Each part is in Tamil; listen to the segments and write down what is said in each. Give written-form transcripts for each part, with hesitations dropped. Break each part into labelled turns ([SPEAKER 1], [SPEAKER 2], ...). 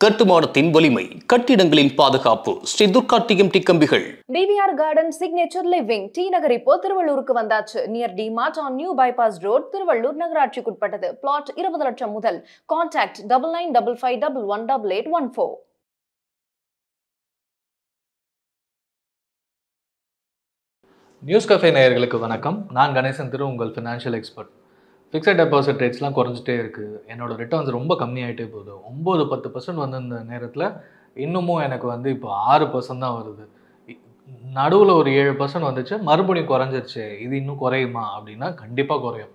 [SPEAKER 1] கட்டுமானத்தின் வலிமை, கட்டிடங்களின் பாதுகாப்பு. ஸ்ரீ துர்கா டிஎம்டி கம்பிகள்.
[SPEAKER 2] TVR garden signature living T Nagar இப்போ திருவள்ளூருக்கு வந்தாச்சு. Near D Mart on new bypass road, Tiruvallur நகராட்சிக்குட்பட்டது. பிளாட் 20 லட்சம் முதல். கான்டாக்ட் 9955511814.
[SPEAKER 3] நியூஸ் கஃபே நேயர்களுக்கு வணக்கம். நான் கணேசன் திரு, உங்கள் ஃபினான்ஷியல் எக்ஸ்பர்ட். ஃபிக்ஸட் டெபாசிட் ரேட்ஸ்லாம் குறைஞ்சிட்டே இருக்குது. என்னோடய ரிட்டர்ன்ஸ் ரொம்ப கம்மியாகிட்டே போகுது. 9-10% வந்து இந்த நேரத்தில் இன்னமும் எனக்கு வந்து இப்போ 6% தான் வருது. நடுவில் ஒரு 7% வந்துச்சு, மறுபடியும் குறைஞ்சிருச்சு. இது இன்னும் குறையுமா அப்படின்னா கண்டிப்பாக குறையும்.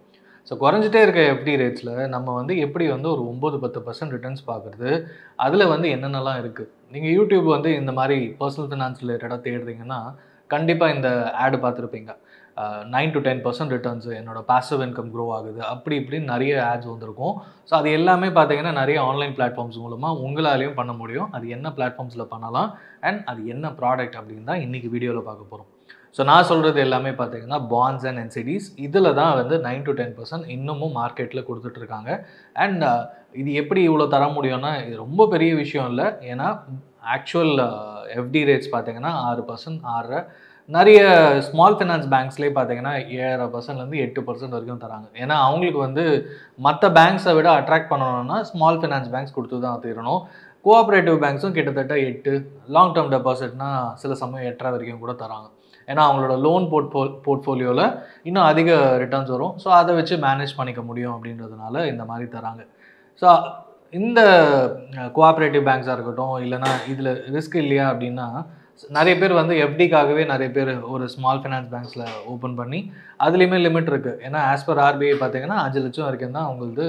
[SPEAKER 3] ஸோ குறைஞ்சிட்டே இருக்க எஃப்டி ரேட்ஸில் நம்ம வந்து எப்படி வந்து ஒரு 9-10% ரிட்டர்ன்ஸ் பார்க்குறது, அதில் வந்து என்னென்னலாம் இருக்குது. நீங்கள் யூடியூப் வந்து இந்த மாதிரி பர்சனல் ஃபினான்ஸ் ரிலேட்டடாக தேடுறீங்கன்னா கண்டிப்பாக இந்த ஆடு பார்த்துருப்பீங்க. 9-10% ரிட்டர்ன்ஸு, என்னோட பாசிவ் இன்கம் க்ரோ ஆகுது, அப்படி இப்படின்னு நிறைய ஆட்ஸ் வந்திருக்கும். ஸோ அது எல்லாமே பார்த்தீங்கன்னா நிறைய ஆன்லைன் பிளாட்ஃபார்ம்ஸ் மூலமாக உங்களாலையும் பண்ண முடியும். அது என்ன பிளாட்ஃபார்ம்ஸில் பண்ணலாம் அண்ட் அது என்ன ப்ராடக்ட் அப்படின்னு தான் இன்றைக்கி வீடியோவில் பார்க்க போகிறோம். ஸோ நான் சொல்கிறது எல்லாமே பார்த்தீங்கன்னா பாண்ட்ஸ் அண்ட் என்சிடிஸ். இதில் தான் வந்து 9-10% இன்னமும் மார்க்கெட்டில் கொடுத்துட்ருக்காங்க. அண்ட் இது எப்படி இவ்வளோ தர முடியும்னா இது ரொம்ப பெரிய விஷயம் இல்லை. ஏன்னா ஆக்சுவல் எஃப்டி ரேட்ஸ் பார்த்தீங்கன்னா 6%, 6.5. நிறைய ஸ்மால் ஃபினான்ஸ் பேங்க்ஸ்லேயே பார்த்தீங்கன்னா 7.5%லேருந்து 8% வரைக்கும் தராங்க. ஏன்னா அவங்களுக்கு வந்து மற்ற பேங்க்ஸை விட அட்ராக்ட் பண்ணணும்னா ஸ்மால் ஃபினான்ஸ் பேங்க்ஸ் கொடுத்து தான் தீரணும். கோஆப்ரேட்டிவ் பேங்க்ஸும் கிட்டத்தட்ட 8, லாங் டேர்ம் டெபாசிட்னா சில சமயம் 8.5 வரைக்கும் கூட தராங்க. ஏன்னா அவங்களோட லோன் போர்ட்ஃபோலியோவில் இன்னும் அதிக ரிட்டர்ன்ஸ் வரும். ஸோ அதை வச்சு மேனேஜ் பண்ணிக்க முடியும் அப்படின்றதுனால இந்த மாதிரி தராங்க. ஸோ இந்த கோஆப்ரேட்டிவ் பேங்க்ஸாக இருக்கட்டும், இல்லைனா இதில் ரிஸ்க் இல்லையா அப்படின்னா நிறைய பேர் வந்து எஃப்டிக்காகவே நிறைய பேர் ஒரு ஸ்மால் ஃபினான்ஸ் பேங்க்ஸில் ஓப்பன் பண்ணி அதுலேயுமே லிமிட் இருக்குது. ஏன்னா ஆஸ் பர் ஆர்பிஐ பார்த்தீங்கன்னா 5 லட்சம் வரைக்கும் தான் உங்களுக்கு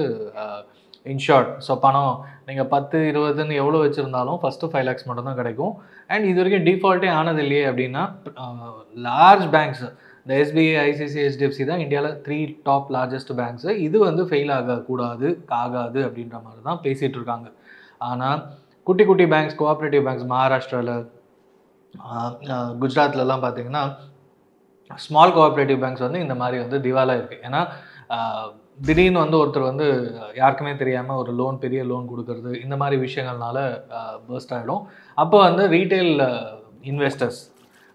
[SPEAKER 3] இன்ஷார்ட். ஸோ பணம் நீங்கள் 10-20ன்னு எவ்வளோ வச்சுருந்தாலும் ஃபஸ்ட்டு 5 lakhs மட்டும் தான் கிடைக்கும். அண்ட் இது வரைக்கும் டிஃபால்ட்டே ஆனது இல்லையே அப்படின்னா லார்ஜ் பேங்க்ஸ், இந்த எஸ்பிஐ, ஐசிஐசிஐ, ஹெச்டிஎஃப்சி தான் இந்தியாவில் 3 டாப் லார்ஜஸ்ட் பேங்க்ஸு. இது வந்து ஃபெயில் ஆகாது அப்படின்ற மாதிரி தான் பேசிகிட்டு இருக்காங்க. ஆனால் குட்டி குட்டி பேங்க்ஸ், கோஆப்ரேட்டிவ் பேங்க்ஸ் மகாராஷ்டிராவில், குஜராத்லலாம் பார்த்தீங்கன்னா ஸ்மால் கோஆப்ரேட்டிவ் பேங்க்ஸ் வந்து இந்த மாதிரி வந்து திவாலாக இருக்குது. ஏன்னா திடீர்னு வந்து ஒருத்தர் வந்து யாருக்குமே தெரியாமல் ஒரு லோன், பெரிய லோன் கொடுக்கறது, இந்த மாதிரி விஷயங்கள்னால பர்ஸ்ட் ஆகிடும். அப்போ வந்து ரீட்டைல் இன்வெஸ்டர்ஸ்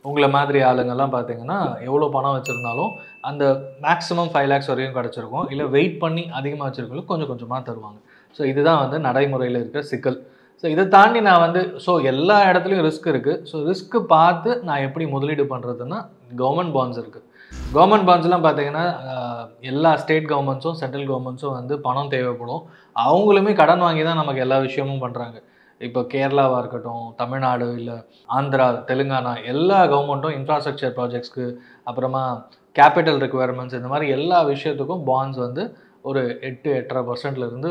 [SPEAKER 3] உங்களை மாதிரி ஆளுங்கள்லாம் பார்த்தீங்கன்னா எவ்வளோ பணம் வச்சுருந்தாலும் அந்த மேக்ஸிமம் 5 lakhs வரைக்கும் கிடச்சிருக்கும். இல்லை வெயிட் பண்ணி அதிகமாக வச்சுருக்கவங்களுக்கு கொஞ்சம் கொஞ்சமாக தருவாங்க. ஸோ இதுதான் வந்து நடைமுறையில் இருக்கிற சிக்கல். ஸோ இதை தாண்டி நான் வந்து எல்லா இடத்துலையும் ரிஸ்க் இருக்குது. ஸோ ரிஸ்க்கு பார்த்து நான் எப்படி முதலீடு பண்ணுறதுன்னா கவர்மெண்ட் பாண்ட்ஸ் இருக்குது. கவர்மெண்ட் பாண்ட்ஸ்லாம் பார்த்தீங்கன்னா எல்லா ஸ்டேட் கவர்மெண்ட்ஸும் சென்ட்ரல் கவர்மெண்ட்ஸும் வந்து பணம் தேவைப்படும். அவங்களுமே கடன் வாங்கி தான் நமக்கு எல்லா விஷயமும் பண்ணுறாங்க. இப்போ கேரளாவாக இருக்கட்டும், தமிழ்நாடு, இல்லை ஆந்திரா, தெலுங்கானா, எல்லா கவர்மெண்ட்டும் இன்ஃப்ராஸ்ட்ரக்சர் ப்ராஜெக்ட்ஸ்க்கு, அப்புறமா கேபிட்டல் ரெக்குவயர்மெண்ட்ஸ், இந்த மாதிரி எல்லா விஷயத்துக்கும் பாண்ட்ஸ் வந்து ஒரு 8-8.5%லேருந்து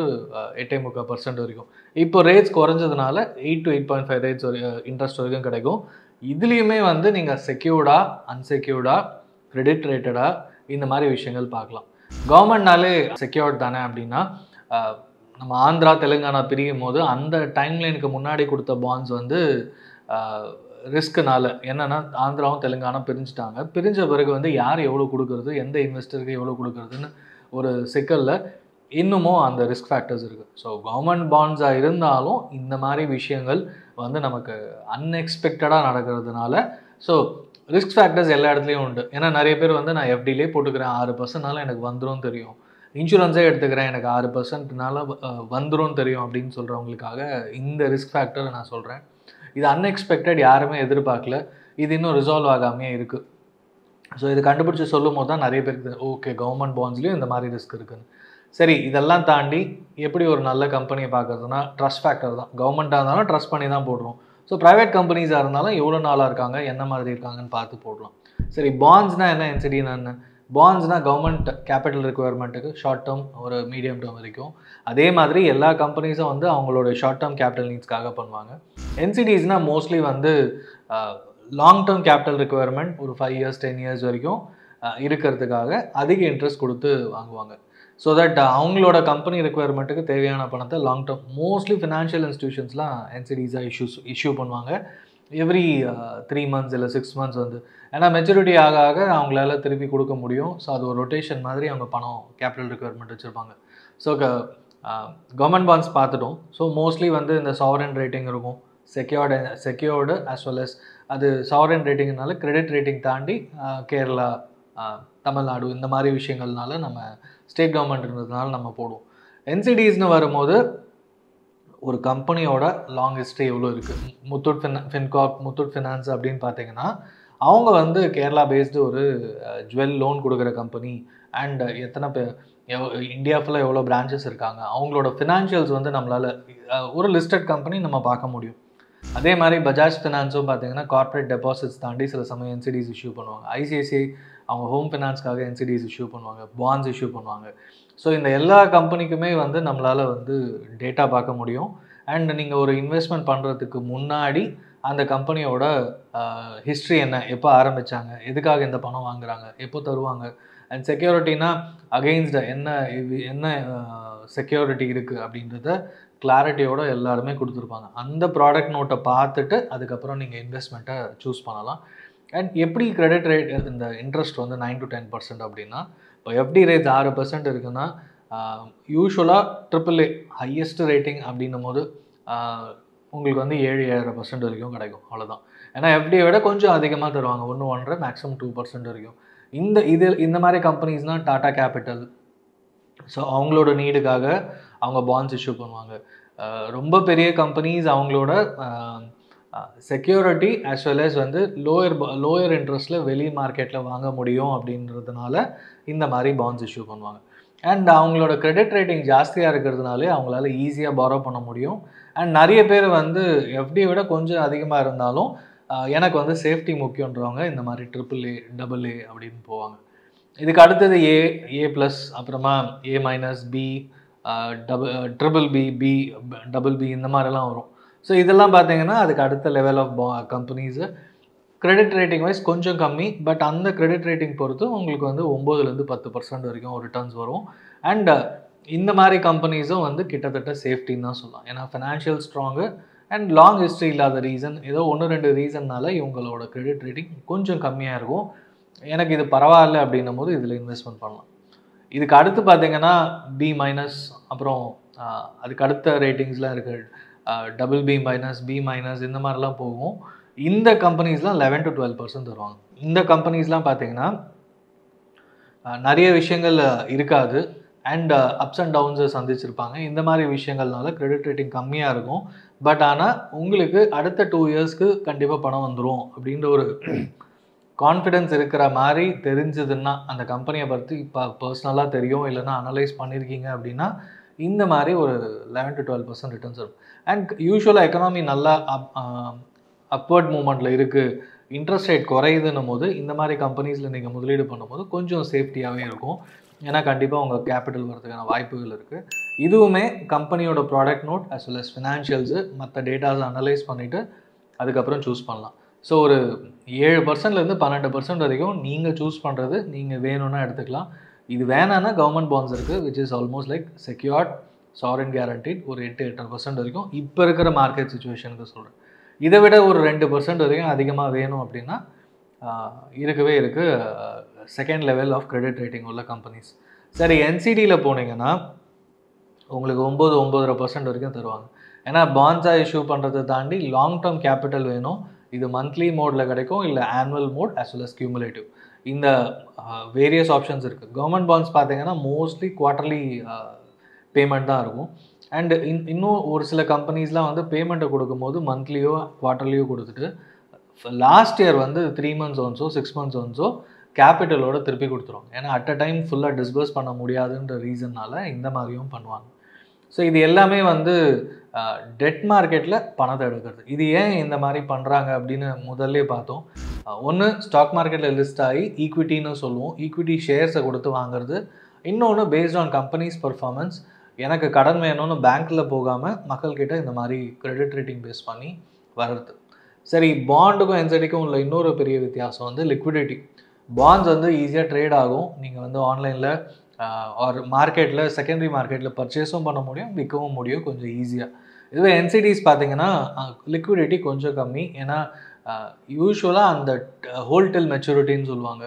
[SPEAKER 3] 8.25% வரைக்கும். இப்போ ரேட்ஸ் குறைஞ்சதுனால 8-8.5 ரேட்ஸ் இன்ட்ரெஸ்ட் வரைக்கும் கிடைக்கும். இதுலேயுமே வந்து நீங்கள் செக்யூர்டா, அன்செக்யூர்டா, கிரெடிட் ரேட்டடா, இந்த மாதிரி விஷயங்கள் பார்க்கலாம். கவர்மெண்ட்னாலே செக்யூர்ட் தானே அப்படின்னா நம்ம ஆந்திரா, தெலுங்கானா பிரியும் போது அந்த டைம்லைனுக்கு முன்னாடி கொடுத்த பாண்ட்ஸ் வந்து ரிஸ்க்குனால என்னென்னா ஆந்திராவும் தெலுங்கானா பிரிஞ்சுட்டாங்க. பிரிஞ்ச பிறகு வந்து யார் எவ்வளோ கொடுக்குறது, எந்த இன்வெஸ்டருக்கு எவ்வளோ கொடுக்குறதுன்னு ஒரு சிக்கலில் இன்னமும் அந்த ரிஸ்க் ஃபேக்டர்ஸ் இருக்குது. ஸோ கவர்மெண்ட் பாண்ட்ஸாக இருந்தாலும் இந்த மாதிரி விஷயங்கள் வந்து நமக்கு அன்எக்ஸ்பெக்டடாக நடக்கிறதுனால ஸோ ரிஸ்க் ஃபேக்டர்ஸ் எல்லா இடத்துலையும் உண்டு. ஏன்னா நிறைய பேர் வந்து நான் எஃப்டிலே போட்டுக்கிறேன், 6%னால எனக்கு வந்துடும் தெரியும், இன்சூரன்ஸே எடுத்துக்கிறேன் எனக்கு 6%னால வந்துடும் தெரியும் அப்படின்னு சொல்கிறவங்களுக்காக இந்த ரிஸ்க் ஃபேக்டரை நான் சொல்கிறேன். இது அன்எக்ஸ்பெக்டட், யாருமே எதிர்பார்க்கல, இது இன்னும் ரிசால்வ் ஆகாமே இருக்குது. ஸோ இது கண்டுபிடிச்சி சொல்லும் போது தான் நிறைய பேருக்கு ஓகே கவர்மெண்ட் பாண்ட்ஸ்லேயும் இந்த மாதிரி ரிஸ்க் இருக்குதுன்னு. சரி, இதெல்லாம் தாண்டி எப்படி ஒரு நல்ல கம்பெனியை பார்க்குறதுனா ட்ரஸ்ட் ஃபேக்டர் தான். கவர்மெண்ட்டாக இருந்தாலும் ட்ரஸ்ட் பண்ணி தான் போடுறோம். ஸோ ப்ரைவேட் கம்பெனிஸாக இருந்தாலும் எவ்வளோ நாளாக இருக்காங்க, என்ன மாதிரி இருக்காங்கன்னு பார்த்து போடலாம். சரி, பாண்ட்ஸ்னால் என்ன, என்சிடினா என்ன? பாண்ட்ஸ்னால் கவர்மெண்ட் கேபிட்டல் ரெக்குவயர்மெண்ட்டுக்கு ஷார்ட் டேர்ம், ஒரு மீடியம் டேர்ம் வரைக்கும். அதே மாதிரி எல்லா கம்பெனிஸும் வந்து அவங்களோட ஷார்ட் டேர்ம் கேபிட்டல் நீட்ஸ்க்காக பண்ணுவாங்க. என்சிடிஸ்னால் மோஸ்ட்லி வந்து லாங் டேர்ம் கேபிட்டல் ரெக்குவயர்மெண்ட் ஒரு 5 years 10 years வரைக்கும் இருக்கிறதுக்காக அதிக இன்ட்ரெஸ்ட் கொடுத்து வாங்குவாங்க. ஸோ தட் அவங்களோட கம்பெனி ரெக்குவயர்மெண்ட்டுக்கு தேவையான பணத்தை லாங் டேர்ம், மோஸ்ட்லி ஃபினான்ஷியல் இன்ஸ்டிடியூஷன்ஸ்லாம் என்சிடிஸாக இஷ்யூ பண்ணுவாங்க. எவ்ரி 3 months இல்லை 6 months வந்து. ஏன்னா மெச்சூரிட்டி ஆக ஆக அவங்களால திருப்பி கொடுக்க முடியும். ஸோ அது ஒரு ரொட்டேஷன் மாதிரி அவங்க பணம் கேபிட்டல் ரெக்குவயர்மெண்ட் வச்சுருப்பாங்க. ஸோ கவர்மெண்ட் பாண்ட்ஸ் பார்த்துட்டோம். ஸோ மோஸ்ட்லி வந்து இந்த சாவரன் ரேட்டிங் இருக்கும், செக்யூர்டு as well as அது சாவரன் ரேட்டிங்னால கிரெடிட் ரேட்டிங் தாண்டி கேரளா, தமிழ்நாடு இந்த மாதிரி விஷயங்கள்னால நம்ம ஸ்டேட் கவர்மெண்ட்ன்றதுனால நம்ம போடுவோம். என்சிடிஸ்னு வரும்போது ஒரு கம்பெனியோட லாங் ஹிஸ்ட்ரி எவ்வளோ இருக்குது. ஃபின்கார்ப், முத்தூட் ஃபினான்ஸ் அப்படின்னு பார்த்தீங்கன்னா அவங்க வந்து கேரளா பேஸ்டு ஒரு ஜுவல் லோன் கொடுக்குற கம்பெனி. அண்ட் எத்தனை பேர் இந்தியா ஃபுல்லாக எவ்வளோ பிரான்ச்சஸ் இருக்காங்க, அவங்களோட ஃபினான்ஷியல்ஸ் வந்து நம்மளால் ஒரு லிஸ்டட் கம்பெனி நம்ம பார்க்க முடியும். அதே மாதிரி பஜாஜ் ஃபினான்ஸும் பார்த்தீங்கன்னா கார்ப்பரேட் டெபாசிட்ஸ் தாண்டி சில சமயம் என்சிடிஸ் இஷ்யூ பண்ணுவாங்க. ஐசிஐசிஐ அவங்க ஹோம் ஃபினான்ஸ்க்காக என்சிடிஸ் இஷ்யூ பண்ணுவாங்க, பாண்ட்ஸ் இஷ்யூ பண்ணுவாங்க. ஸோ இந்த எல்லா கம்பெனிக்குமே வந்து நம்மளால் வந்து டேட்டா பார்க்க முடியும். அண்ட் நீங்கள் ஒரு இன்வெஸ்ட்மெண்ட் பண்ணுறதுக்கு முன்னாடி அந்த கம்பெனியோட ஹிஸ்ட்ரி என்ன, எப்போ ஆரம்பித்தாங்க, எதுக்காக இந்த பணம் வாங்குறாங்க, எப்போ தருவாங்க, அண்ட் செக்யூரிட்டினா அகெயின்ஸ்ட் என்ன செக்யூரிட்டி இருக்குது அப்படின்றத கிளாரிட்டியோட எல்லாருமே கொடுத்துருப்பாங்க. அந்த ப்ராடக்ட் நோட்டை பார்த்துட்டு அதுக்கப்புறம் நீங்கள் இன்வெஸ்ட்மெண்ட்டை சூஸ் பண்ணலாம். அண்ட் எப்படி கிரெடிட் ரேட் இந்த இன்ட்ரெஸ்ட் வந்து 9 to 10% அப்படின்னா, இப்போ எஃப்டி ரேட் 6% இருக்குன்னா யூஸ்வலாக AAA ஹையஸ்ட் ரேட்டிங் அப்படின்னும் போது உங்களுக்கு வந்து 7-7.5% வரைக்கும் கிடைக்கும், அவ்வளோதான். ஏன்னா எஃப்டியை விட கொஞ்சம் அதிகமாக தருவாங்க, 1-1.5 மேக்ஸிமம் 2% வரைக்கும். இந்த மாதிரி கம்பெனிஸ்னால் டாடா கேபிட்டல், ஸோ அவங்களோட நீடுக்காக அவங்க பாண்ட்ஸ் இஷ்யூ பண்ணுவாங்க. ரொம்ப பெரிய கம்பெனிஸ் அவங்களோட செக்யூரிட்டி as well as வந்து லோயர் இன்ட்ரெஸ்ட்டில் வெளி மார்க்கெட்டில் வாங்க முடியும் அப்படின்றதுனால இந்த மாதிரி பாண்ட்ஸ் இஷ்யூ பண்ணுவாங்க. அண்ட் அவங்களோட கிரெடிட் ரேட்டிங் ஜாஸ்தியாக இருக்கிறதுனாலே அவங்களால ஈஸியாக பாரோ பண்ண முடியும். அண்ட் நிறைய பேர் வந்து எஃப்டியை விட கொஞ்சம் அதிகமாக இருந்தாலும் எனக்கு வந்து சேஃப்டி முக்கியன்றவங்க இந்த மாதிரி AAA, AA அப்படின்னு போவாங்க. இதுக்கு அடுத்தது A+, அப்புறமா A-, B, BBB, BB இந்த மாதிரிலாம் வரும். ஸோ இதெல்லாம் பார்த்தீங்கன்னா அதுக்கு அடுத்த level of companies credit rating wise கொஞ்சம் கம்மி. பட் அந்த கிரெடிட் ரேட்டிங் பொறுத்து உங்களுக்கு வந்து 9-10% வரைக்கும் ரிட்டர்ன்ஸ் வரும். அண்ட் இந்த மாதிரி கம்பெனிஸும் வந்து கிட்டத்தட்ட சேஃப்டின்னு தான் சொல்லலாம். ஏன்னா financial strong and long history இல்லாத ரீசன், ஏதோ 1-2 ரீசன்னால இவங்களோட கிரெடிட் ரேட்டிங் கொஞ்சம் கம்மியாக இருக்கும். எனக்கு இது பரவாயில்ல அப்படின்னும் போது இதில் இன்வெஸ்ட்மெண்ட் பண்ணலாம். இதுக்கு அடுத்து பார்த்தீங்கன்னா B-, அப்புறம் அதுக்கு அடுத்த ரேட்டிங்ஸ்லாம் இருக்குது, BB-, B- இந்த மாதிரிலாம் போகும். இந்த கம்பெனிஸ்லாம் 11-12% தருவாங்க. இந்த கம்பெனிஸ்லாம் பார்த்தீங்கன்னா நிறைய விஷயங்கள் இருக்காது அண்ட் அப்ஸ் அண்ட் டவுன்ஸை சந்திச்சிருப்பாங்க. இந்த மாதிரி விஷயங்கள்னால கிரெடிட் ரேட்டிங் கம்மியாக இருக்கும். பட் ஆனால் உங்களுக்கு அடுத்த 2 இயர்ஸ்க்கு கண்டிப்பாக பணம் வந்துடும் அப்படின்ற ஒரு கான்ஃபிடென்ஸ் இருக்கிற மாதிரி தெரிஞ்சதுன்னா, அந்த கம்பெனியை பற்றி இப்போ பர்சனலாக தெரியும், இல்லைன்னா அனலைஸ் பண்ணியிருக்கீங்க அப்படின்னா இந்த மாதிரி ஒரு 11-12% ரிட்டர்ன்ஸ் வரும். அண்ட் யூஸ்வலாக எக்கனாமி நல்லா அப்வர்ட் மூமெண்ட்டில் இருக்குது, இன்ட்ரெஸ்ட் ரேட் குறையுதுன்னும் போது இந்த மாதிரி கம்பெனிஸில் நீங்கள் முதலீடு பண்ணும்போது கொஞ்சம் சேஃப்டியாகவே இருக்கும். ஏன்னா கண்டிப்பாக உங்கள் கேபிட்டல் வரதுக்கான வாய்ப்புகள் இருக்குது. இதுவுமே கம்பெனியோட product note as well as financials மற்ற டேட்டாஸை அனலைஸ் பண்ணிவிட்டு அதுக்கப்புறம் சூஸ் பண்ணலாம். ஸோ ஒரு 7%லேருந்து 12% வரைக்கும் நீங்கள் சூஸ் பண்ணுறது, நீங்கள் வேணும்னா எடுத்துக்கலாம். இது வேணான்னா கவர்மெண்ட் பாண்ட்ஸ் இருக்குது, which is almost like secured sovereign guaranteed, ஒரு 8-8% வரைக்கும் இப்போ இருக்கிற மார்க்கெட் சுச்சுவேஷனுக்கு சொல்கிறேன். இதை விட ஒரு 2% வரைக்கும் அதிகமாக வேணும் அப்படின்னா இருக்கவே இருக்குது second level of credit rating உள்ள கம்பெனிஸ். சரி, என்சிடியில் போனீங்கன்னா உங்களுக்கு 9-9.5% வரைக்கும் தருவாங்க. ஏன்னா பாண்ட்ஸாக இஷ்யூ பண்ணுறதை தாண்டி லாங் டேர்ம் கேபிட்டல் வேணும். இது மந்த்லி மோடில் கிடைக்கும், இல்லை annual mode as well as cumulative. இந்த வேரியஸ் ஆப்ஷன்ஸ் இருக்குது. கவர்மெண்ட் பாண்ட்ஸ் பார்த்தீங்கன்னா மோஸ்ட்லி குவார்ட்டர்லி பேமெண்ட் தான் இருக்கும். அண்ட் இன்னும் ஒரு சில கம்பெனிஸ்லாம் வந்து பேமெண்ட்டை கொடுக்கும்போது மந்த்லியோ குவார்ட்டர்லியோ கொடுத்துட்டு லாஸ்ட் இயர் வந்து 3 months ஒன்ஸோ 6 months ஒன்ஸோ கேபிட்டலோட திருப்பி கொடுத்துருவாங்க. ஏன்னா அட் அ டைம் ஃபுல்லாக டிஸ்பர்ஸ் பண்ண முடியாதுன்ற ரீசன்னால் இந்த மாதிரியும் பண்ணுவாங்க. ஸோ இது எல்லாமே வந்து டெட் மார்க்கெட்டில் பணத்தை எடுக்கிறது. இது ஏன் இந்த மாதிரி பண்ணுறாங்க அப்படின்னு முதல்ல பார்த்தோம். ஒன்று, ஸ்டாக் மார்க்கெட்டில் லிஸ்ட் ஆகி ஈக்விட்டின்னு சொல்லுவோம், ஈக்விட்டி ஷேர்ஸை கொடுத்து வாங்குறது. இன்னொன்று, பேஸ்ட் ஆன் கம்பெனிஸ் பர்ஃபார்மன்ஸ், எனக்கு கடன் வேணும்னு பேங்க்கில் போகாமல் மக்கள்கிட்ட இந்த மாதிரி கிரெடிட் ரேட்டிங் பேஸ் பண்ணி வர்றது. சரி, பாண்டுக்கும் என்சிடிக்கும் உள்ள இன்னொரு பெரிய வித்தியாசம் வந்து லிக்விடிட்டி. பாண்ட்ஸ் வந்து ஈஸியாக ட்ரேட் ஆகும். நீங்கள் வந்து ஆன்லைனில் ஒரு மார்க்கெட்டில், செகண்டரி மார்க்கெட்டில் பர்ச்சேஸும் பண்ண முடியும், விற்கவும் முடியும் கொஞ்சம் ஈஸியாக. இதுவே என்சிடிஸ் பார்த்தீங்கன்னா லிக்விடிட்டி கொஞ்சம் கம்மி. ஏன்னா யூஸ்வலாக அந்த ஹோல்டில் மெச்சூரிட்டின்னு சொல்லுவாங்க,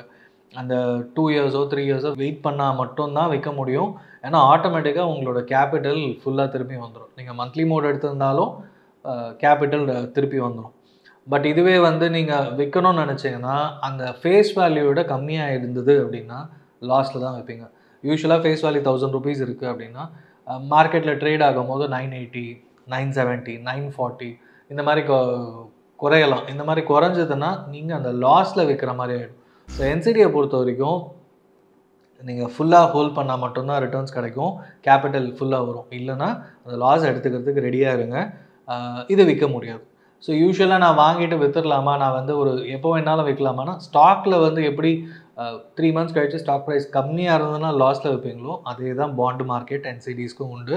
[SPEAKER 3] அந்த 2 years 3 years வெயிட் பண்ணால் மட்டும்தான் விற்க முடியும். ஏன்னா ஆட்டோமேட்டிக்காக உங்களோட கேபிட்டல் ஃபுல்லாக திருப்பி வந்துடும். நீங்கள் மந்த்லி மோட் எடுத்திருந்தாலும் கேபிட்டல் திருப்பி வந்துடும். பட் இதுவே வந்து நீங்கள் விற்கணும்னு நினச்சிங்கன்னா அந்த ஃபேஸ் வேல்யூவோட கம்மியாக இருந்தது அப்படின்னா லாஸில் தான் வைப்பீங்க. யூஸ்வலாக ஃபேஸ் வேல்யூ 1000 rupees இருக்குது அப்படின்னா மார்க்கெட்டில் ட்ரேட் ஆகும் போது 980, 970, 940 இந்த மாதிரி குறையலாம். இந்த மாதிரி குறைஞ்சதுன்னா நீங்கள் அந்த லாஸில் விற்கிற மாதிரி ஆகிடும். ஸோ என்சிடியை பொறுத்த வரைக்கும் நீங்கள் ஃபுல்லாக ஹோல்ட் பண்ணால் மட்டும்தான் ரிட்டர்ன்ஸ் கிடைக்கும், கேபிட்டல் ஃபுல்லாக வரும். இல்லைனா அந்த லாஸ் எடுத்துக்கிறதுக்கு ரெடியாக இருங்க. இது விற்க முடியாது. ஸோ யூஸ்வலாக நான் வாங்கிட்டு விற்றுடலாமா, நான் வந்து ஒரு எப்போ வேணாலும் விற்கலாமான்னா ஸ்டாக்கில் வந்து எப்படி 3 months கழிச்சு ஸ்டாக் ப்ரைஸ் கம்மியாக இருந்ததுன்னா லாஸில் வைப்பீங்களோ அதே தான் பாண்டு மார்க்கெட் என்சிடிஸ்க்கும் உண்டு.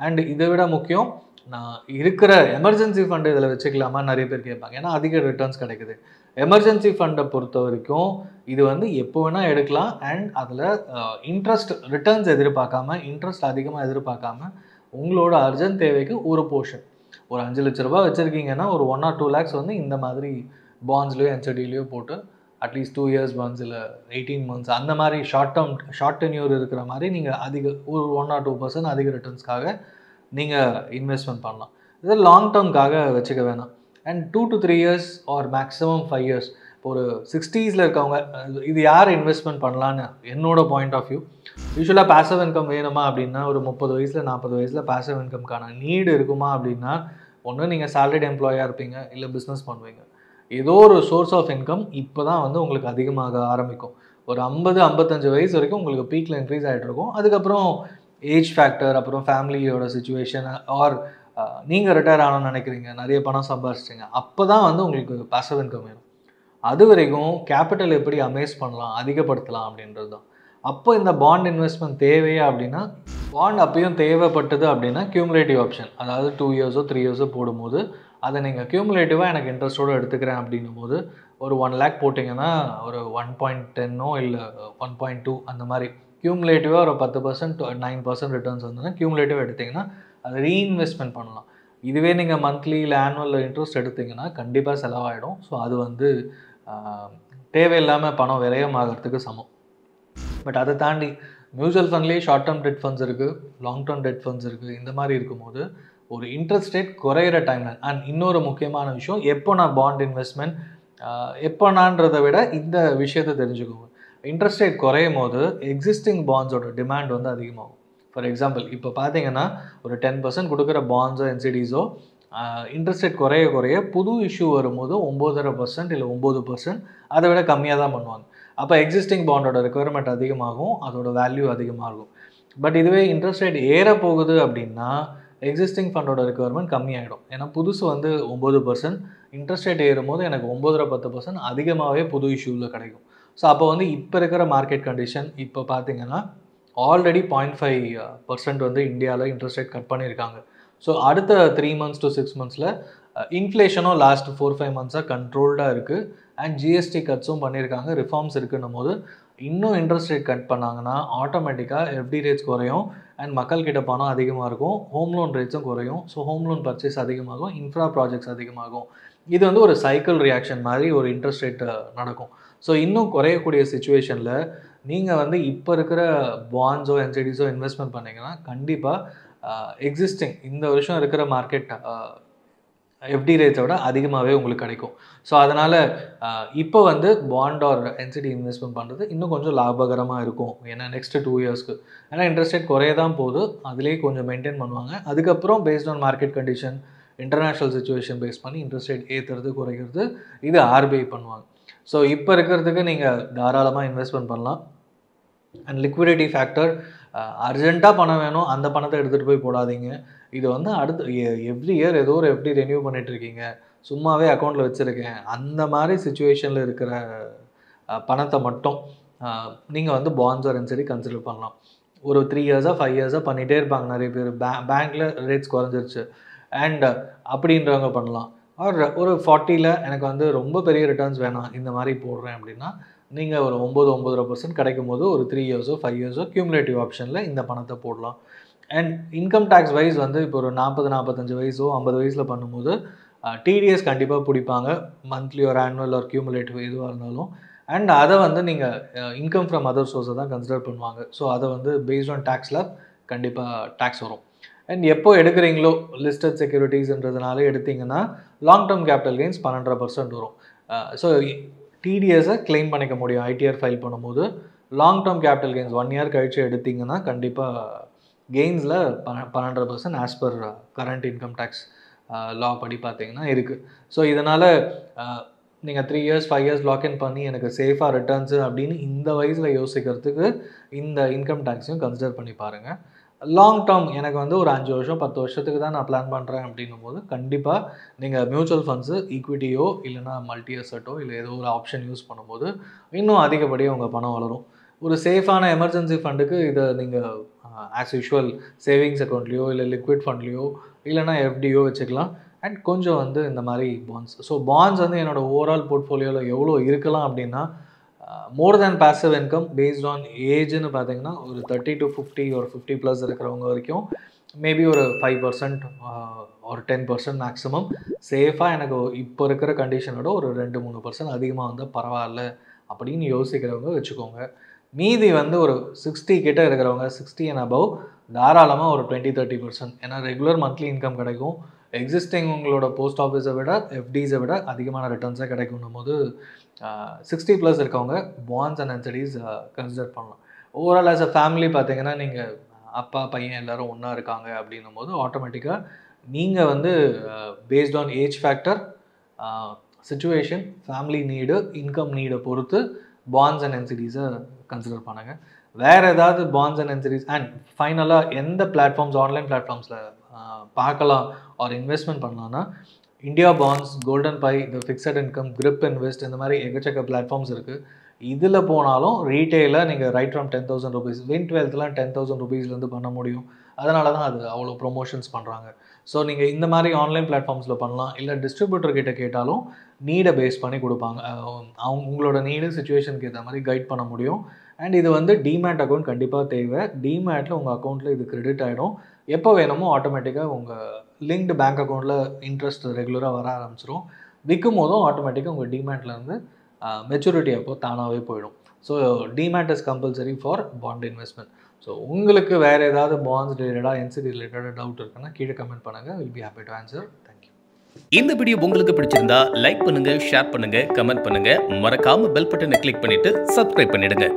[SPEAKER 3] அண்ட் இதை விட முக்கியம், நான் இருக்கிற எமர்ஜென்சி ஃபண்டு இதில் வச்சுக்கலாமா நிறைய பேர் கேட்பாங்க. ஏன்னா அதிக ரிட்டர்ன்ஸ் கிடைக்குது. எமர்ஜென்சி ஃபண்டை பொறுத்த வரைக்கும் இது வந்து எப்போ வேணால் எடுக்கலாம். அண்ட் அதில் இன்ட்ரெஸ்ட் ரிட்டர்ன்ஸ் எதிர்பார்க்காம, இன்ட்ரெஸ்ட் அதிகமாக எதிர்பார்க்காம உங்களோட அர்ஜென்ட் தேவைக்கு ஒரு போர்ஷன், ஒரு 5 லட்ச ரூபா வச்சுருக்கீங்கன்னா ஒரு 1 or 2 lakhs வந்து இந்த மாதிரி பாண்ட்ஸ்லையோ என்சிடிலையோ போட்டு அட்லீஸ்ட் 2 years once இல்லை 18 months அந்த மாதிரி ஷார்ட் டென்யூர் இருக்கிற மாதிரி நீங்கள் அதிக ஒரு 1 or 2% அதிக ரிட்டர்ன்ஸ்க்காக நீங்கள் இன்வெஸ்ட்மெண்ட் பண்ணலாம். இது லாங் டேர்ம்காக வச்சுக்க வேணாம். And 2 to 3 years or maximum 5 years. இப்போ ஒரு 60s இருக்கவங்க இது யார் இன்வெஸ்ட்மெண்ட் பண்ணலான்னு என்னோட பாயிண்ட் ஆஃப் வியூ, யூஸ்வலாக பேசிவ் இன்கம் வேணுமா அப்படின்னா ஒரு 30 வயசில் 40 வயசில் பேசிவ் இன்கம்க்கான நீடு இருக்குமா அப்படின்னா ஒன்று நீங்கள் சேலரிட் எம்ப்ளாயாக இருப்பீங்க, இல்லை பிஸ்னஸ் பண்ணுவீங்க. ஏதோ ஒரு சோர்ஸ் ஆஃப் இன்கம் இப்போ தான் வந்து உங்களுக்கு அதிகமாக ஆரம்பிக்கும். ஒரு 50-55 வயசு வரைக்கும் உங்களுக்கு பீக்கில் இன்க்ரீஸ் ஆகிட்டு இருக்கும். அதுக்கப்புறம் ஏஜ் ஃபேக்டர், அப்புறம் ஃபேமிலியோட சுச்சுவேஷன், ஆர் நீங்கள் ரிட்டையர் ஆகணும்னு நினைக்கிறீங்க, நிறைய பணம் சம்பாதிச்சிட்டிங்க, அப்போ தான் வந்து உங்களுக்கு பாசிவ் இன்கம் வேணும். அது வரைக்கும் கேபிட்டல் எப்படி அமேஸ் பண்ணலாம், அதிகப்படுத்தலாம் அப்படின்றது தான். அப்போ இந்த பாண்ட் இன்வெஸ்ட்மெண்ட் தேவையா அப்படின்னா, பாண்ட் அப்பயும் தேவைப்பட்டது அப்படின்னா கியூமுலேட்டிவ் ஆப்ஷன், அதாவது 2 years 3 years போடும்போது அதை நீங்கள் கியூமுலேட்டிவாக எனக்கு இன்ட்ரெஸ்ட்டோடு எடுத்துக்கிறேன் அப்படின்னும் போது ஒரு 1 lakh போட்டிங்கன்னா ஒரு 1.10 இல்லை 1.2 அந்த மாதிரி கியூமுலேட்டிவாக ஒரு 10% 9% ரிட்டர்ன்ஸ் வந்ததுன்னா கியூமுலேட்டிவாக எடுத்திங்கன்னா அதை ரீஇன்வெஸ்ட்மெண்ட் பண்ணலாம். இதுவே நீங்கள் மந்த்லி இல்லை ஆனுவல் இன்ட்ரெஸ்ட் எடுத்திங்கன்னா கண்டிப்பாக செலவாயிடும். ஸோ அது வந்து தேவையில்லாமல் பணம் விரயமாகிறதுக்கு சமம். பட் அதை தாண்டி மியூச்சுவல் ஃபண்ட்லேயே ஷார்ட் டேர்ம் டெட் ஃபண்ட்ஸ் இருக்குது, லாங் டேர்ம் டெட் ஃபண்ட்ஸ் இருக்குது. இந்த மாதிரி இருக்கும்போது ஒரு இன்ட்ரெஸ்ட் ரேட் குறையிற டைமில், அண்ட் இன்னொரு முக்கியமான விஷயம், எப்போ நான் பாண்ட் இன்வெஸ்ட்மெண்ட் எப்போனான்றதை விட இந்த விஷயத்தை தெரிஞ்சுக்கோங்க. இன்ட்ரெஸ்ட் ரேட் குறையும் போது எக்ஸிஸ்டிங் பாண்ட்ஸோட டிமாண்ட் வந்து அதிகமாகும். ஃபார் எக்ஸாம்பிள் இப்போ பார்த்தீங்கன்னா ஒரு 10% கொடுக்குற பாண்ட்ஸோ என்சிடிஸோ இன்ட்ரெஸ்ட் ரேட் குறைய குறைய புது இஷ்யூ வரும்போது 9.5% இல்லை 9% அதை விட கம்மியாக தான் பண்ணுவாங்க. அப்போ எக்ஸிஸ்டிங் பாண்டோட ரெக்குவயர்மெண்ட் அதிகமாகும், அதோட வேல்யூ அதிகமாகும். பட் இதுவே இன்ட்ரெஸ்ட் ரேட் ஏற போகுது அப்படின்னா எக்ஸிஸ்டிங் ஃபண்டோட ரெக்குவயர்மெண்ட் கம்மியாகிடும். ஏன்னா புதுசு வந்து 9%, இன்ட்ரெஸ்ட் ரேட் ஏறும் போது எனக்கு 9.10% அதிகமாகவே புது இஷ்யூவில் கிடைக்கும். ஸோ அப்போ வந்து இப்போ இருக்கிற மார்க்கெட் கண்டிஷன் இப்போ பார்த்தீங்கன்னா ஆல்ரெடி 0.5% வந்து இந்தியாவில் இன்ட்ரெஸ்ட் ரேட் கட் பண்ணியிருக்காங்க. ஸோ அடுத்த 3 months to 6 monthsல இன்ஃப்ளேஷனும் லாஸ்ட் 4-5 monthஸாக கண்ட்ரோல்டாக இருக்குது. அண்ட் ஜிஎஸ்டி கட்ஸும் பண்ணியிருக்காங்க, ரிஃபார்ம்ஸ் இருக்குன்னும் போது இன்னும் இன்ட்ரெஸ்ட் ரேட் கட் பண்ணாங்கன்னா ஆட்டோமேட்டிக்காக எஃப்டி ரேட்ஸ் குறையும் அண்ட் மக்கள்கிட்ட பணம் அதிகமாக இருக்கும், ஹோம் லோன் ரேட்ஸும் குறையும். ஸோ ஹோம் லோன் பர்ச்சேஸ் அதிகமாகும், இன்ஃப்ரா ப்ராஜெக்ட்ஸ் அதிகமாகும். இது வந்து ஒரு சைக்கிள் ரியாக்ஷன் மாதிரி ஒரு இன்ட்ரெஸ்ட் ரேட் நடக்கும். ஸோ இன்னும் குறையக்கூடிய சுச்சுவேஷனில் நீங்கள் வந்து இப்போ இருக்கிற பாண்ட்ஸோ என்சிடிஸோ இன்வெஸ்ட்மெண்ட் பண்ணிங்கன்னா கண்டிப்பாக எக்ஸிஸ்டிங் இந்த வருஷம் இருக்கிற மார்க்கெட் எஃப்டி ரேட்ஸை விட அதிகமாகவே உங்களுக்கு கிடைக்கும். ஸோ அதனால் இப்போ வந்து பாண்ட் ஆர் என்சிடி இன்வெஸ்ட்மெண்ட் பண்ணுறது இன்னும் கொஞ்சம் லாபகரமாக இருக்கும். ஏன்னா நெக்ஸ்ட் 2 yearsக்கு ஏன்னா இன்ட்ரெஸ்ட் ரேட் குறைய தான் போகுது, அதிலே கொஞ்சம் மெயின்டைன் பண்ணுவாங்க. அதுக்கப்புறம் based on market condition, international situation base பண்ணி இன்ட்ரெஸ்ட் ரேட் ஏற்றுறது குறைகிறது இது ஆர்பிஐ பண்ணுவாங்க. ஸோ இப்போ இருக்கிறதுக்கு நீங்கள் தாராளமாக இன்வெஸ்ட்மெண்ட் பண்ணலாம். அண்ட் லிக்விடிட்டி ஃபேக்டர், அர்ஜென்ட்டாக பணம் வேணும், அந்த பணத்தை எடுத்துகிட்டு போய் போடாதீங்க. இது வந்து அடுத்து எவ்ரி இயர் ஏதோ ஒரு எஃப்டி ரெனியூ பண்ணிகிட்ருக்கீங்க, சும்மாவே அக்கௌண்ட்டில் வச்சுருக்கேன், அந்த மாதிரி சுச்சுவேஷனில் இருக்கிற பணத்தை மட்டும் நீங்கள் வந்து பாண்ட்ஸ் ஆர் என்சிடி கன்சிடர் பண்ணலாம். ஒரு 3 years 5 years பண்ணிகிட்டே இருப்பாங்க நிறைய பேர், பேங்க்கில் ரேட்ஸ் குறைஞ்சிருச்சு அண்ட் அப்படின்றவங்க பண்ணலாம். ஒரு 40ல் எனக்கு வந்து ரொம்ப பெரிய ரிட்டர்ன்ஸ் வேணாம், இந்த மாதிரி போடுறேன் அப்படின்னா நீங்கள் ஒரு 9-9.5% கிடைக்கும் போது ஒரு 3 years 5 years கியூமுலேட்டிவ் ஆப்ஷனில் இந்த பணத்தை போடலாம். அண்ட் இன்கம் டேக்ஸ் வைஸ் வந்து இப்போ ஒரு 40-45 வயசோ 50 வயசில் பண்ணும்போது டிடிஎஸ் கண்டிப்பாக பிடிப்பாங்க, மந்த்லி ஒரு ஆனுவல் ஒரு கியூமுலேட்டிவ் எதுவாக இருந்தாலும். அண்ட் அதை வந்து நீங்கள் இன்கம் ஃப்ரம் அதர் சோர்ஸை தான் கன்சிடர் பண்ணுவாங்க. ஸோ அதை வந்து பேஸ்ட் ஆன் டேக்ஸில் கண்டிப்பாக டேக்ஸ் வரும். அண்ட் எப்போ எடுக்கிறீங்களோ லிஸ்டட் செக்யூரிட்டிஸ்ன்றதுனால எடுத்திங்கன்னா லாங் டேர்ம் கேபிட்டல் கெயின்ஸ் 12% வரும். ஸோ டிடிஎஸை கிளைம் பண்ணிக்க முடியும் ஐடிஆர் ஃபைல் பண்ணும்போது. Long term capital gains 1 year கழிச்சு எடுத்திங்கன்னா கண்டிப்பாக கெயின்ஸில் 12% as per current income tax law படி பார்த்தீங்கன்னா இருக்குது. ஸோ இதனால் நீங்கள் 3 years 5 years லாக்இன் பண்ணி எனக்கு சேஃபாக ரிட்டர்ன்ஸு அப்படின்னு இந்த வயசில் யோசிக்கிறதுக்கு இந்த இன்கம் டேக்ஸையும் கன்சிடர் பண்ணி பாருங்கள். லாங் டேர்ம் எனக்கு வந்து ஒரு 5 வருஷம் 10 வருஷத்துக்கு தான் நான் பிளான் பண்ணுறேன் அப்படின்னும் போது கண்டிப்பாக நீங்கள் மியூச்சுவல் ஃபண்ட்ஸு ஈக்விட்டியோ இல்லைனா மல்டி அசட்டோ இல்லை ஏதோ ஒரு ஆப்ஷன் யூஸ் பண்ணும்போது இன்னும் அதிகப்படியாக உங்கள் பணம் வளரும். ஒரு சேஃபான எமர்ஜென்சி ஃபண்டுக்கு இதை நீங்கள் ஆஸ் யூஷுவல் சேவிங்ஸ் அக்கௌண்ட்லேயோ இல்லை லிக்விட் ஃபண்ட்லேயோ இல்லைனா எஃப்டியோ வச்சுக்கலாம். அண்ட் கொஞ்சம் வந்து இந்த மாதிரி பாண்ட்ஸ். ஸோ பாண்ட்ஸ் வந்து என்னோடய ஓவரால் போர்ட்ஃபோலியோவில் எவ்வளோ இருக்கலாம் அப்படின்னா மோர் தேன் பேசிவ் இன்கம் பேஸ்ட் ஆன் ஏஜ்னு பார்த்தீங்கன்னா ஒரு 30 to 50 ஒரு 50+ இருக்கிறவங்க வரைக்கும் மேபி ஒரு 5% ஒரு 10% மேக்ஸிமம் சேஃபாக எனக்கு இப்போ இருக்கிற கண்டிஷனோட ஒரு 2-3% அதிகமாக வந்தால் பரவாயில்ல அப்படின்னு யோசிக்கிறவங்க வச்சுக்கோங்க. மீதி வந்து ஒரு 60 கிட்ட இருக்கிறவங்க 60 and above தாராளமாக ஒரு 20-30%. ஏன்னா ரெகுலர் மந்த்லி இன்கம் கிடைக்கும். எக்ஸிஸ்டிங் உங்களோட போஸ்ட் ஆஃபீஸை விட எஃப்டிஸை விட அதிகமான ரிட்டர்ன்ஸாக கிடைக்கணும் போது 60+ இருக்கவங்க பாண்ட்ஸ் அண்ட் என்சிடிஸ் கன்சிடர் பண்ணலாம். ஓவரால் ஆஸ் அ ஃபேமிலி பார்த்தீங்கன்னா நீங்கள் அப்பா பையன் எல்லோரும் ஒன்றா இருக்காங்க அப்படின்னும் போது ஆட்டோமேட்டிக்காக நீங்கள் வந்து based on age factor, situation, family need, income நீடை பொறுத்து பாண்ட்ஸ் அண்ட் என்சிடிஸை கன்சிடர் பண்ணுங்கள். வேறு ஏதாவது பாண்ட்ஸ் அண்ட் என்சிடிஸ் அண்ட் ஃபைனலாக எந்த பிளாட்ஃபார்ம்ஸ் ஆன்லைன் பிளாட்ஃபார்ம்ஸில் பார்க்கலாம் ஆர் இன்வெஸ்ட்மெண்ட் பண்ணலான்னா இந்தியா பாண்ட்ஸ், கோல்டன் பை, இந்த ஃபிக்ஸட் இன்கம், கிரிப் இன்வெஸ்ட் இந்த மாதிரி எக்கச்சக்க பிளாட்ஃபார்ம்ஸ் இருக்குது. இதில் போனாலும் ரீட்டெயிலாக நீங்கள் ரைட் ஃப்ரம் 10,000 rupees Win12லாம் 10,000 rupeesலேருந்து பண்ண முடியும். அதனால தான் அது அவ்வளோ ப்ரொமோஷன்ஸ் பண்ணுறாங்க. ஸோ நீங்கள் இந்த மாதிரி ஆன்லைன் பிளாட்ஃபார்ம்ஸில் பண்ணலாம். இல்லை டிஸ்ட்ரிபியூட்டர்கிட்ட கேட்டாலும் நீடை பேஸ் பண்ணி கொடுப்பாங்க. உங்களோட நீடு சிச்சுவேஷனுக்கு ஏற்ற மாதிரி கைட் பண்ண முடியும். அண்ட் இது வந்து டிமேட் அக்கௌண்ட் கண்டிப்பாக தேவை. டிமேட்டில் உங்கள் அக்கௌண்ட்டில் இது கிரெடிட் ஆகிடும். எப்போ வேணுமோ ஆட்டோமேட்டிக்காக உங்கள் லிங்க்டு பேங்க் அக்கௌண்ட்டில் இன்ட்ரெஸ்ட் ரெகுலராக வர ஆரம்பிச்சிடும். விற்கும் போதும் ஆட்டோமேட்டிக்காக உங்கள் டிமேட்லேருந்து மெச்சூரிட்டி அப்போ தானாகவே போயிடும். So demat is compulsory for bond investment. So உங்களுக்கு வேறு ஏதாவது பாண்ட்ஸ் ரிலேட்டடாக என்சிடி ரிலேட்டடாக டவுட் இருக்குன்னா கீழே கமெண்ட் பண்ணுங்கள். Will be happy to answer. Thank you.
[SPEAKER 1] இந்த வீடியோ உங்களுக்கு பிடிச்சிருந்தா லைக் பண்ணுங்க, ஷேர் பண்ணுங்க, கமெண்ட் பண்ணுங்க. மறக்காம பெல் பட்டனை கிளிக் பண்ணிட்டு சப்ஸ்கிரைப் பண்ணிடுங்க.